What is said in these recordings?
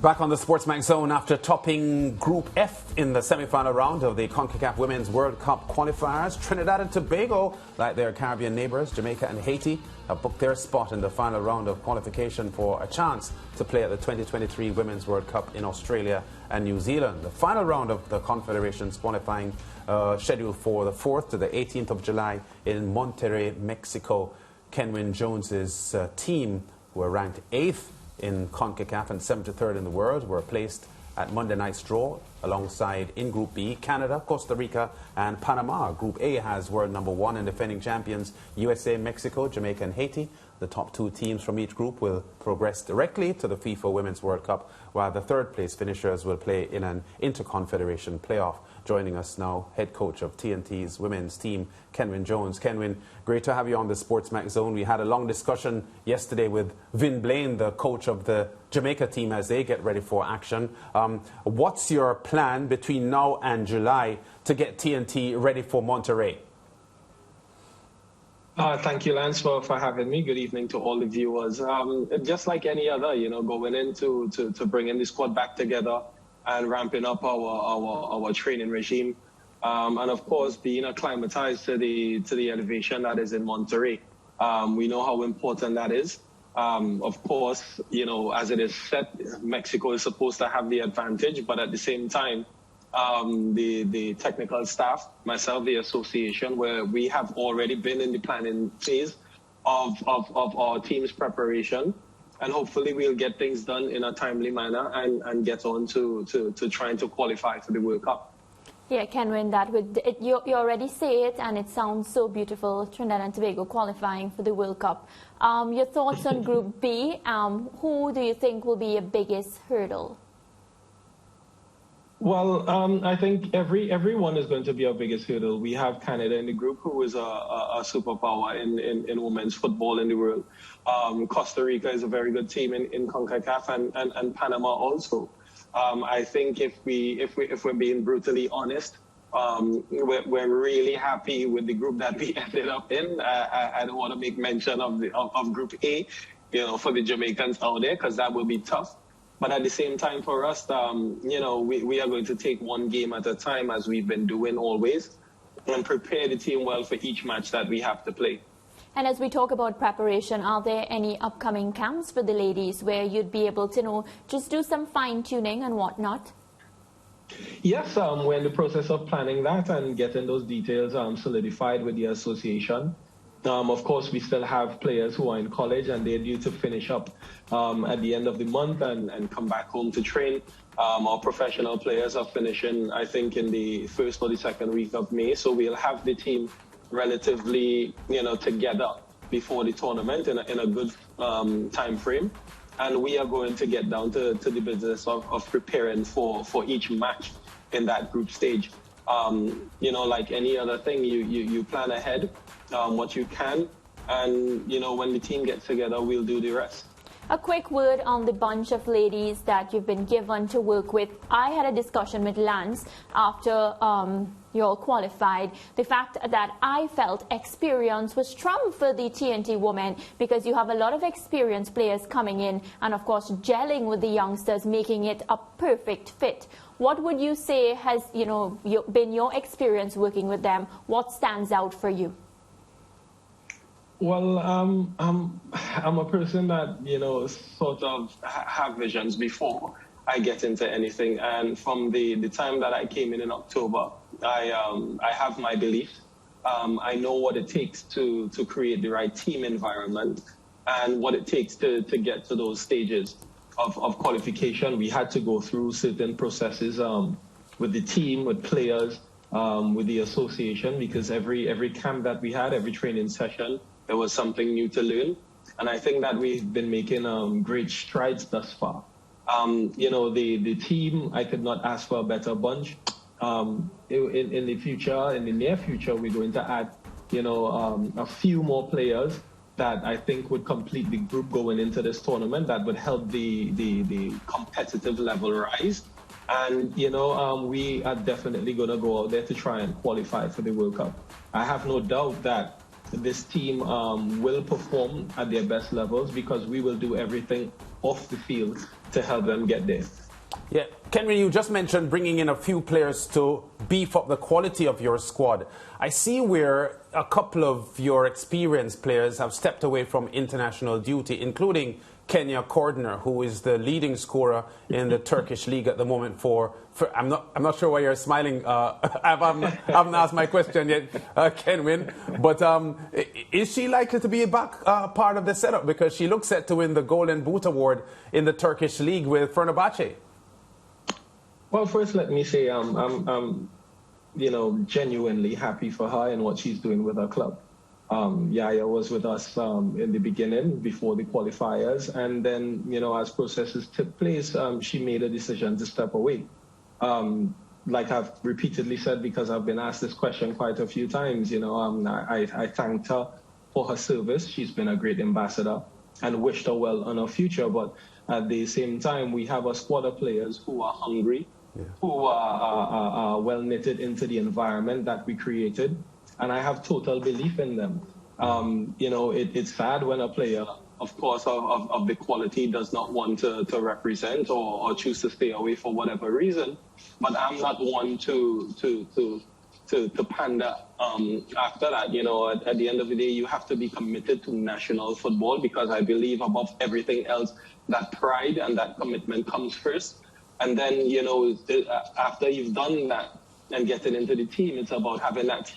Back on the SportsMax zone after topping Group F in the semi-final round of the CONCACAF Women's World Cup qualifiers. Trinidad and Tobago, like their Caribbean neighbours, Jamaica and Haiti, have booked their spot in the final round of qualification for a chance to play at the 2023 Women's World Cup in Australia and New Zealand. The final round of the Confederations qualifying scheduled for the 4th to the 18th of July in Monterrey, Mexico. Kenwyne Jones' team, who were ranked 8th in CONCACAF and 73rd in the world, were placed at Monday night's draw alongside in Group B, Canada, Costa Rica and Panama. Group A has world number 1 and defending champions USA, Mexico, Jamaica and Haiti. The top 2 teams from each group will progress directly to the FIFA Women's World Cup, while the third place finishers will play in an inter-confederation playoff. Joining us now, head coach of TNT's women's team, Kenwyne Jones. Kenwyne, great to have you on the SportsMax zone. We had a long discussion yesterday with Vin Blaine, the coach of the Jamaica team, as they get ready for action. What's your plan between now and July to get TNT ready for Monterrey? Thank you, Lance, for having me. Good evening to all the viewers. Just like any other, going in to bringing the squad back together and ramping up our training regime, and of course being acclimatized to the elevation that is in Monterrey. We know how important that is. Of course, as it is set, Mexico is supposed to have the advantage, but at the same time, the technical staff, myself, the association, where we have already been in the planning phase of our team's preparation, and hopefully we'll get things done in a timely manner and get on to trying to qualify for the World Cup. Yeah, Kenwyne, you already say it, and it sounds so beautiful, Trinidad and Tobago qualifying for the World Cup. Your thoughts on Group B? Who do you think will be your biggest hurdle? Well, I think everyone is going to be our biggest hurdle. We have Canada in the group, who is a superpower in women's football in the world. Costa Rica is a very good team in CONCACAF, and Panama also. I think if we're being brutally honest, we're really happy with the group that we ended up in. I don't want to make mention of Group A, for the Jamaicans out there, because that will be tough. But at the same time, for us, we are going to take one game at a time, as we've been doing always, and prepare the team well for each match that we have to play. And as we talk about preparation, are there any upcoming camps for the ladies where you'd be able to, just do some fine-tuning and whatnot? Yes, we're in the process of planning that and getting those details solidified with the association. Of course, we still have players who are in college, and they're due to finish up at the end of the month and come back home to train. Our professional players are finishing, I think, in the first or the second week of May. So we'll have the team relatively, together before the tournament in a good time frame. And we are going to get down to the business of preparing for each match in that group stage. Like any other thing, you plan ahead what you can, and when the team gets together, we'll do the rest. A quick word on the bunch of ladies that you've been given to work with. I had a discussion with Lance after you all qualified. The fact that I felt experience was trump for the TNT women, because you have a lot of experienced players coming in and, of course, gelling with the youngsters, making it a perfect fit. What would you say has been your experience working with them? What stands out for you? Well, I'm a person that, sort of have visions before I get into anything. And from the time that I came in October, I have my beliefs. I know what it takes to create the right team environment and what it takes to get to those stages of qualification. We had to go through certain processes with the team, with players, with the association, because every camp that we had, every training session, there was something new to learn. And I think that we've been making great strides thus far. The team, I could not ask for a better bunch. In the future, in the near future, we're going to add, a few more players that I think would complete the group going into this tournament, that would help the competitive level rise. And, we are definitely going to go out there to try and qualify for the World Cup. I have no doubt that this team will perform at their best levels, because we will do everything off the field to help them get there. Yeah, Kenwyne, you just mentioned bringing in a few players to beef up the quality of your squad. I see where a couple of your experienced players have stepped away from international duty, including Kenya Cordner, who is the leading scorer in the Turkish league at the moment. I'm not sure why you're smiling. I haven't asked my question yet, Kenwyne. But is she likely to be back part of the setup, because she looks set to win the Golden Boot Award in the Turkish league with Fenerbahce? Well, first, let me say I'm genuinely happy for her and what she's doing with her club. Yaya was with us in the beginning, before the qualifiers, and then, as processes took place, she made a decision to step away. Like I've repeatedly said, because I've been asked this question quite a few times, I thanked her for her service. She's been a great ambassador and wished her well on her future. But at the same time, we have a squad of players who are hungry, who are well knitted into the environment that we created. And I have total belief in them. It's sad when a player, of course, of the quality does not want to represent or choose to stay away for whatever reason. But I'm not one to pander after that. At the end of the day, you have to be committed to national football, because I believe above everything else that pride and that commitment comes first. And then, after you've done that and getting into the team, it's about having that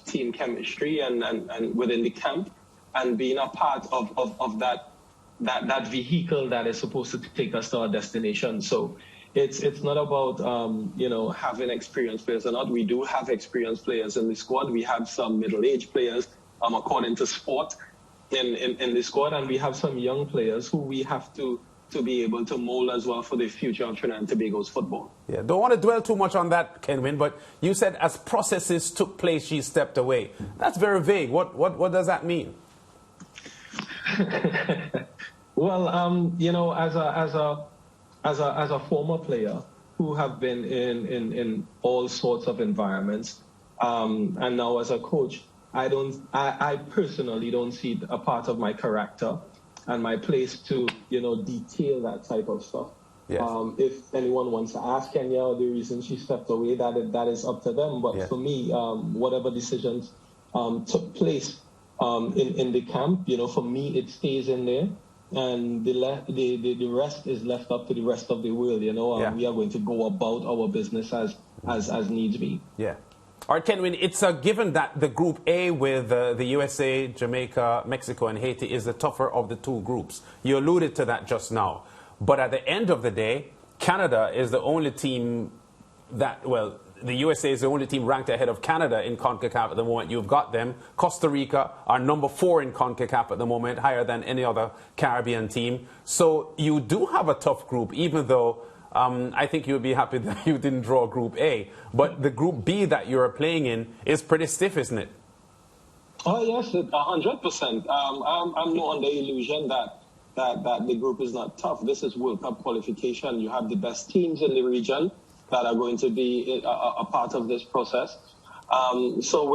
team chemistry and within the camp, and being a part of that vehicle that is supposed to take us to our destination. So it's not about having experienced players or not. We do have experienced players in the squad. We have some middle-aged players according to sport in the squad, and we have some young players who we have to be able to mold as well for the future of Trinidad and Tobago's football. Yeah, don't want to dwell too much on that, Kenwyne, but you said as processes took place, she stepped away. That's very vague. What does that mean? Well, as a former player who have been in all sorts of environments, and now as a coach, I personally don't see a part of my character and my place to, detail that type of stuff. Yes. If anyone wants to ask Kenya the reason she stepped away, that is up to them. But for me, whatever decisions took place in the camp, for me, it stays in there. And the rest is left up to the rest of the world. We are going to go about our business as needs be. Yeah. All right, Kenwyne, it's a given that the Group A with the USA, Jamaica, Mexico, and Haiti is the tougher of the two groups. You alluded to that just now. But at the end of the day, Canada is the only team the USA is the only team ranked ahead of Canada in CONCACAF at the moment. You've got them. Costa Rica are number 4 in CONCACAF at the moment, higher than any other Caribbean team. So you do have a tough group, even though I think you would be happy that you didn't draw Group A. But the Group B that you're playing in is pretty stiff, isn't it? Oh, yes, 100%. I'm not under the illusion that the group is not tough. This is World Cup qualification. You have the best teams in the region that are going to be a part of this process. So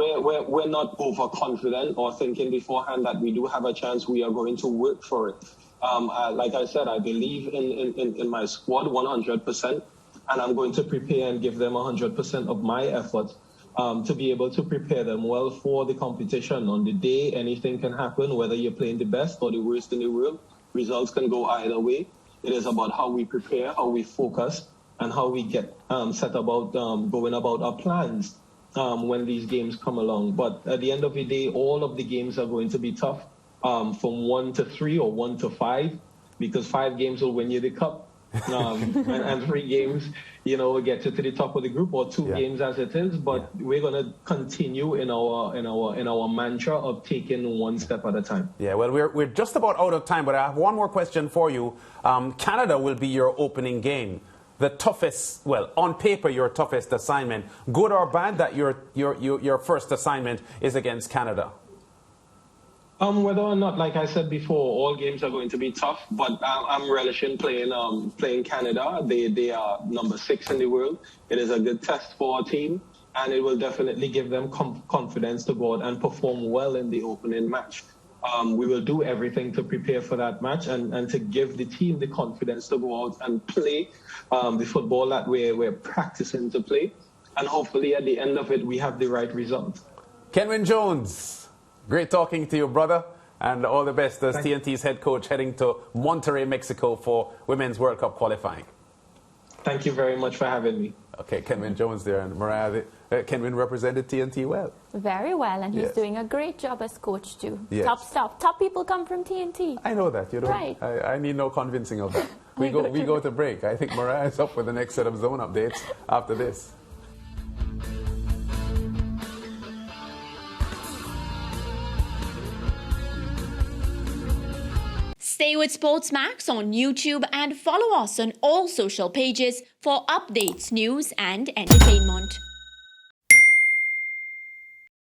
we're not overconfident or thinking beforehand that we do have a chance. We are going to work for it. Like I said, I believe in my squad 100%, and I'm going to prepare and give them 100% of my effort to be able to prepare them well for the competition. On the day, anything can happen, whether you're playing the best or the worst in the world. Results can go either way. It is about how we prepare, how we focus, and how we get set about going about our plans when these games come along. But at the end of the day, all of the games are going to be tough. From 1 to 3 or 1 to 5, because 5 games will win you the cup, and 3 games, will get you to the top of the group, or 2 games as it is. But we're going to continue in our mantra of taking one step at a time. Yeah, well, we're just about out of time, but I have one more question for you. Canada will be your opening game. The toughest, well, on paper, your toughest assignment. Good or bad that your first assignment is against Canada? Whether or not, like I said before, all games are going to be tough, but I'm relishing playing Canada. They are number 6 in the world. It is a good test for our team, and it will definitely give them confidence to go out and perform well in the opening match. We will do everything to prepare for that match and to give the team the confidence to go out and play the football that we're practicing to play. And hopefully at the end of it, we have the right result. Kenwyne Jones, great talking to you, brother. And all the best as TNT's head coach heading to Monterrey, Mexico for Women's World Cup qualifying. Thank you very much for having me. Okay, Kenwyne Jones there. And Mariah, Kenwyne represented TNT well. Very well, and he's Yes. doing a great job as coach too. Yes. Top stuff. Top people come from TNT. I know that. You know, Right. I need no convincing of that. We go to break. I think Mariah is up with the next set of zone updates after this. Stay with SportsMax on YouTube and follow us on all social pages for updates, news, and entertainment.